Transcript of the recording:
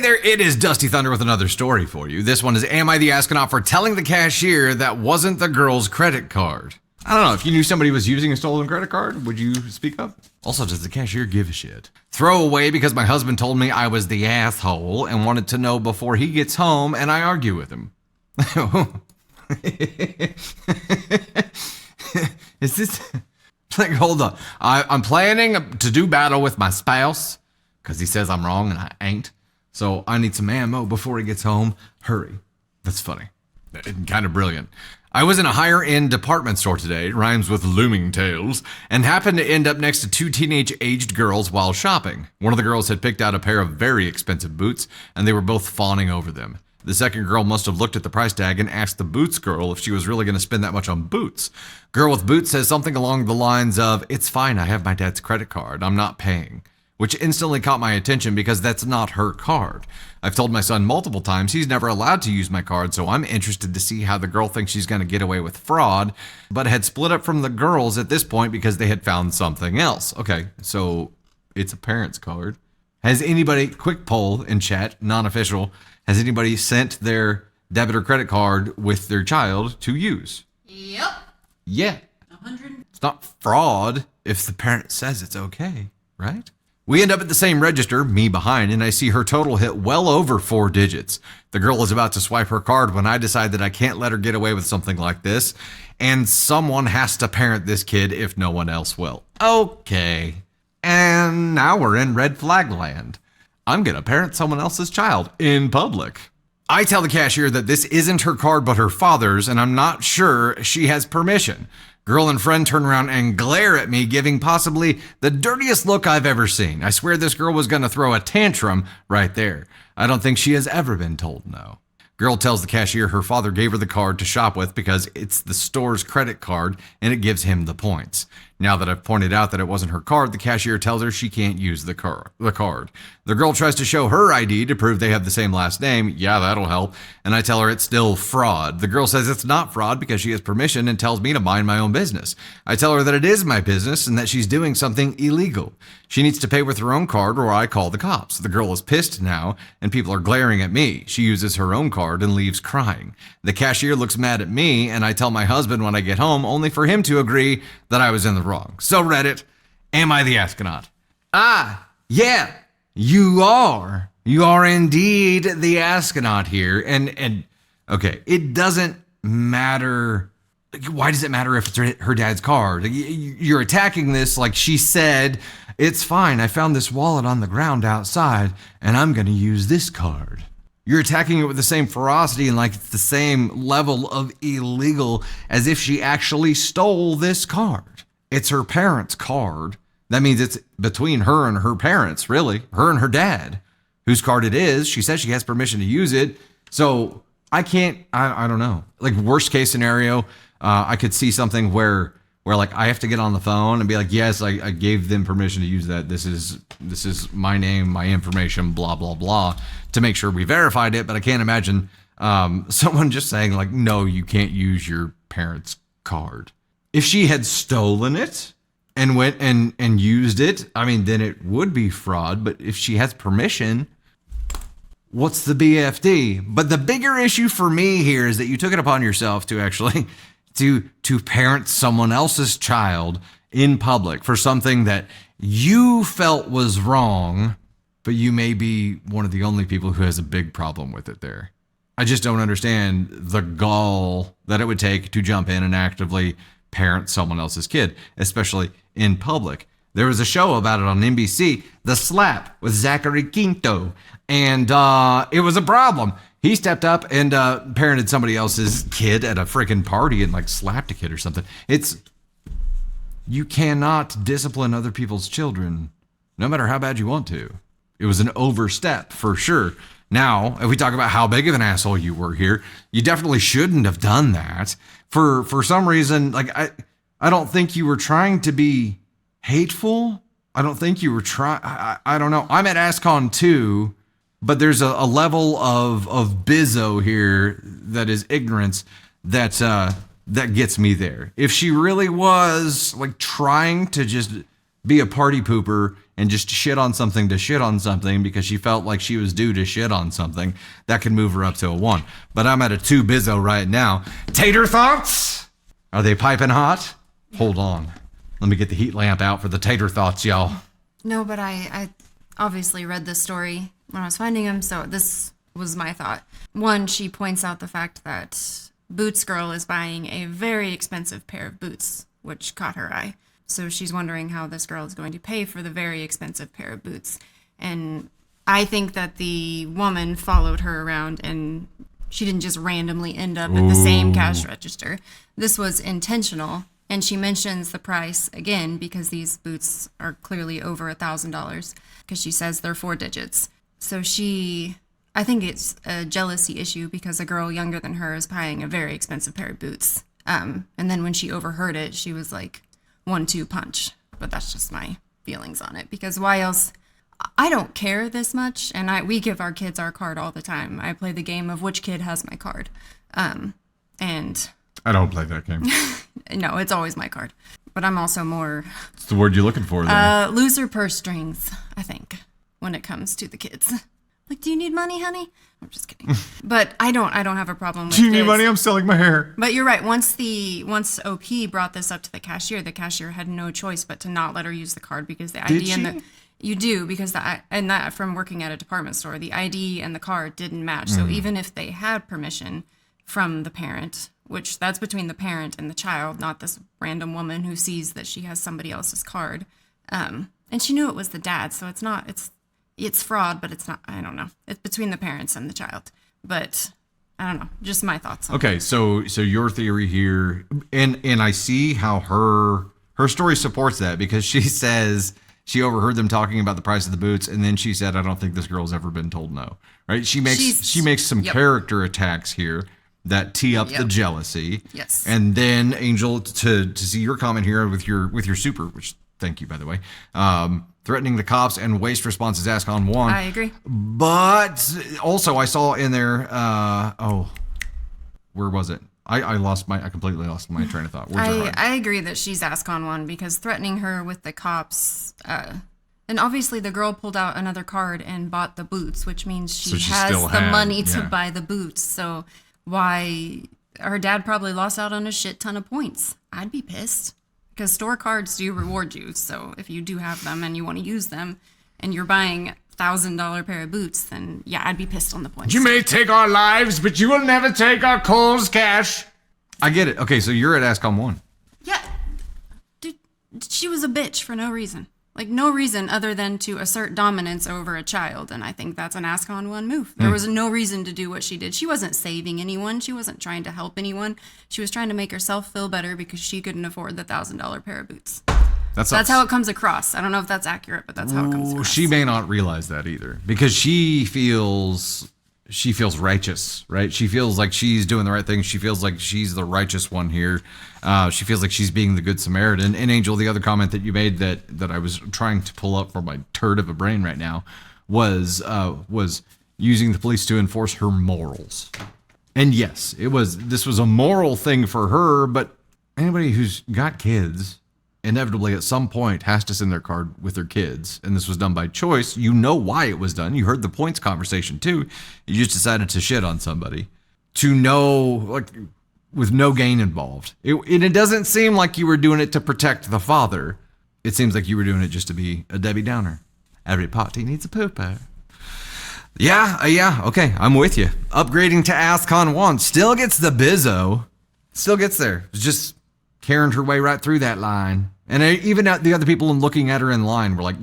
there, it is Dusty Thunder with another story for you. This one is, am I the astronaut for telling the cashier that wasn't the girl's credit card? I don't know, if you knew somebody was using a stolen credit card, would you speak up? Also, does the cashier give a shit? Throw away because my husband told me I was the asshole and wanted to know before he gets home, and I argue with him. Is this... Like, hold on. I'm planning to do battle with my spouse because he says I'm wrong and I ain't. So I need some ammo before he gets home. Hurry. That's funny. Kind of brilliant. I was in a higher-end department store today, rhymes with looming tales, and happened to end up next to two teenage-aged girls while shopping. One of the girls had picked out a pair of very expensive boots, and they were both fawning over them. The second girl must have looked at the price tag and asked the boots girl if she was really going to spend that much on boots. Girl with boots says something along the lines of, "It's fine, I have my dad's credit card, I'm not paying," which instantly caught my attention because that's not her card. I've told my son multiple times he's never allowed to use my card, so I'm interested to see how the girl thinks she's going to get away with fraud, but had split up from the girls at this point because they had found something else. Okay, so it's a parent's card. Has anybody, quick poll in chat, non-official, has anybody sent their debit or credit card with their child to use? Yep. Yeah. 100. It's not fraud if the parent says it's okay, right? We end up at the same register, me behind, and I see her total hit well over 4 digits. The girl is about to swipe her card when I decide that I can't let her get away with something like this, and someone has to parent this kid if no one else will. Okay. And now we're in red flag land. I'm gonna parent someone else's child in public. I tell the cashier that this isn't her card but her father's, and I'm not sure she has permission. Girl and friend turn around and glare at me, giving possibly the dirtiest look I've ever seen. I swear this girl was gonna throw a tantrum right there. I don't think she has ever been told no. Girl tells the cashier her father gave her the card to shop with because it's the store's credit card and it gives him the points. Now that I've pointed out that it wasn't her card, the cashier tells her she can't use the card. The girl tries to show her ID to prove they have the same last name. Yeah, that'll help. And I tell her it's still fraud. The girl says it's not fraud because she has permission and tells me to mind my own business. I tell her that it is my business and that she's doing something illegal. She needs to pay with her own card or I call the cops. The girl is pissed now and people are glaring at me. She uses her own card and leaves crying. The cashier looks mad at me and I tell my husband when I get home, only for him to agree that I was in the wrong. So Reddit, am I the astronaut? Yeah, you are. You are indeed the astronaut here. And okay, it doesn't matter. Why does it matter if it's her dad's card? You're attacking this like she said, it's fine. I found this wallet on the ground outside and I'm going to use this card. You're attacking it with the same ferocity and like it's the same level of illegal as if she actually stole this card. It's her parents' card. That means it's between her and her parents, really. Her and her dad. Whose card it is, she says she has permission to use it. So I don't know. Like worst case scenario, I could see something where like I have to get on the phone and be like, yes, I gave them permission to use that. This is my name, my information, blah, blah, blah, to make sure we verified it. But I can't imagine someone just saying like, no, you can't use your parents' card. If she had stolen it and went and used it, I mean, then it would be fraud. But if she has permission, what's the BFD? But the bigger issue for me here is that you took it upon yourself to actually to parent someone else's child in public for something that you felt was wrong, but you may be one of the only people who has a big problem with it there. I just don't understand the gall that it would take to jump in and actively parent someone else's kid, especially in public. There was a show about it on NBC, The Slap with Zachary Quinto, and it was a problem. He stepped up and parented somebody else's kid at a freaking party and like slapped a kid or something. You cannot discipline other people's children, no matter how bad you want to. It was an overstep for sure. Now, if we talk about how big of an asshole you were here, you definitely shouldn't have done that. For some reason, like I don't think you were trying to be hateful. I don't think you were trying. I don't know. I'm at ASCON too, but there's a level of bizzo here that is ignorance that gets me there. If she really was like trying to just be a party pooper and just shit on something to shit on something because she felt like she was due to shit on something, that could move her up to a 1. But I'm at a 2 bizzo right now. Tater thoughts? Are they piping hot? Hold on. Let me get the heat lamp out for the tater thoughts, y'all. No, but I obviously read this story when I was finding him, so this was my thought. 1, she points out the fact that Boots Girl is buying a very expensive pair of boots, which caught her eye. So she's wondering how this girl is going to pay for the very expensive pair of boots. And I think that the woman followed her around and she didn't just randomly end up at the same cash register. This was intentional. And she mentions the price again because these boots are clearly over $1,000 because she says they're 4 digits. So I think it's a jealousy issue because a girl younger than her is buying a very expensive pair of boots. And then when she overheard it, she was like, 1-2 punch. But that's just my feelings on it because why else? I don't care this much, and we give our kids our card all the time. I play the game of which kid has my card, and I don't play that game. No, it's always my card. But I'm also more. What's the word you're looking for there? Looser purse strings, I think, when it comes to the kids. Like, do you need money, honey? I'm just kidding. But I don't have a problem with Do you need this. money? I'm selling my hair. But you're right. Once OP brought this up to the cashier had no choice but to not let her use the card because the ID and the you do because that from working at a department store, the ID and the card didn't match. So even if they had permission from the parent, which that's between the parent and the child, not this random woman who sees that she has somebody else's card, and she knew it was the dad, so it's fraud, but it's not, I don't know. It's between the parents and the child. But I don't know. Just my thoughts on it. Okay, so your theory here, and I see how her story supports that because she says she overheard them talking about the price of the boots, and then she said, I don't think this girl's ever been told no. Right? She makes some character attacks here that tee up the jealousy. Yes. And then Angel, to see your comment here with your super, which thank you by the way. Threatening the cops and waste responses ask on 1. I agree. But also I saw in there, where was it? I completely lost my train of thought. I agree that she's ask on 1 because threatening her with the cops, and obviously the girl pulled out another card and bought the boots, which means she has the money to buy the boots. So why her dad probably lost out on a shit ton of points. I'd be pissed. Because store cards do reward you, so if you do have them and you want to use them, and you're buying $1,000 pair of boots, then yeah, I'd be pissed on the points. You may take our lives, but you will never take our Kohl's cash. I get it. Okay, so you're at Ask on 1. Yeah, dude, she was a bitch for no reason. Like, no reason other than to assert dominance over a child, and I think that's an Ask on 1 move. There was no reason to do what she did. She wasn't saving anyone. She wasn't trying to help anyone. She was trying to make herself feel better because she couldn't afford the $1,000 pair of boots. That's how it comes across. I don't know if that's accurate, but that's how it comes across. She may not realize that either because she feels righteous, right? She feels like she's doing the right thing. She feels like she's the righteous one here. She feels like she's being the good Samaritan. And Angel, the other comment that you made that I was trying to pull up from my turd of a brain right now was using the police to enforce her morals. And yes, this was a moral thing for her, but anybody who's got kids inevitably at some point has to send their card with their kids. And this was done by choice. You know why it was done. You heard the points conversation too. You just decided to shit on somebody to with no gain involved. It doesn't seem like you were doing it to protect the father. It seems like you were doing it just to be a Debbie Downer. Every party needs a pooper. Yeah, okay, I'm with you. Upgrading to Ask on 1 still gets the bizzo. Still gets there. It's just carrying her way right through that line. And even the other people looking at her in line were like,